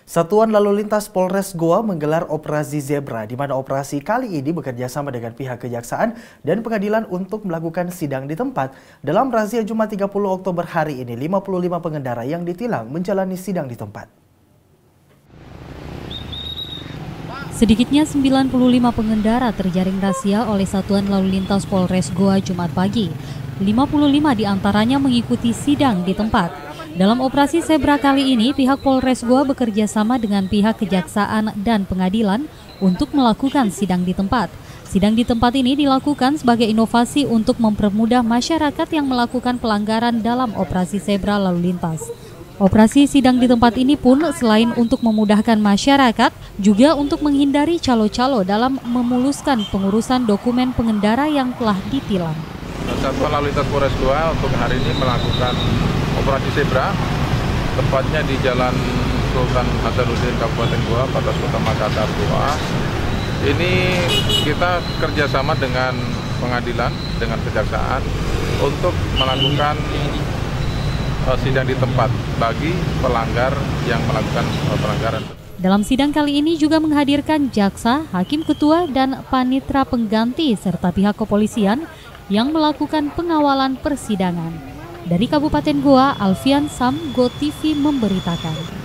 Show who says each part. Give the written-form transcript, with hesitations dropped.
Speaker 1: Satuan Lalu Lintas Polres Goa menggelar operasi Zebra, di mana operasi kali ini bekerja sama dengan pihak kejaksaan dan pengadilan untuk melakukan sidang di tempat. Dalam razia Jumat 30 Oktober hari ini, 55 pengendara yang ditilang menjalani sidang di tempat.
Speaker 2: Sedikitnya 95 pengendara terjaring razia oleh Satuan Lalu Lintas Polres Goa Jumat pagi. 55 diantaranya mengikuti sidang di tempat. Dalam operasi Zebra kali ini, pihak Polres Goa bekerja sama dengan pihak kejaksaan dan pengadilan untuk melakukan sidang di tempat. Sidang di tempat ini dilakukan sebagai inovasi untuk mempermudah masyarakat yang melakukan pelanggaran dalam operasi Zebra lalu lintas. Operasi sidang di tempat ini pun selain untuk memudahkan masyarakat, juga untuk menghindari calo-calo dalam memuluskan pengurusan dokumen pengendara yang telah ditilang.
Speaker 3: Satuan Lalu Lintas Polres Goa untuk hari ini melakukan operasi Zebra, tepatnya di Jalan Sultan Hasanuddin, Kabupaten Goa, Batas Kota Makassar, Goa. Ini kita kerjasama dengan pengadilan, dengan kejaksaan untuk melakukan sidang di tempat bagi pelanggar yang melakukan pelanggaran.
Speaker 2: Dalam sidang kali ini juga menghadirkan jaksa, hakim ketua, dan panitera pengganti serta pihak kepolisian yang melakukan pengawalan persidangan. Dari Kabupaten Goa, Alfian Sam, GoTV memberitakan.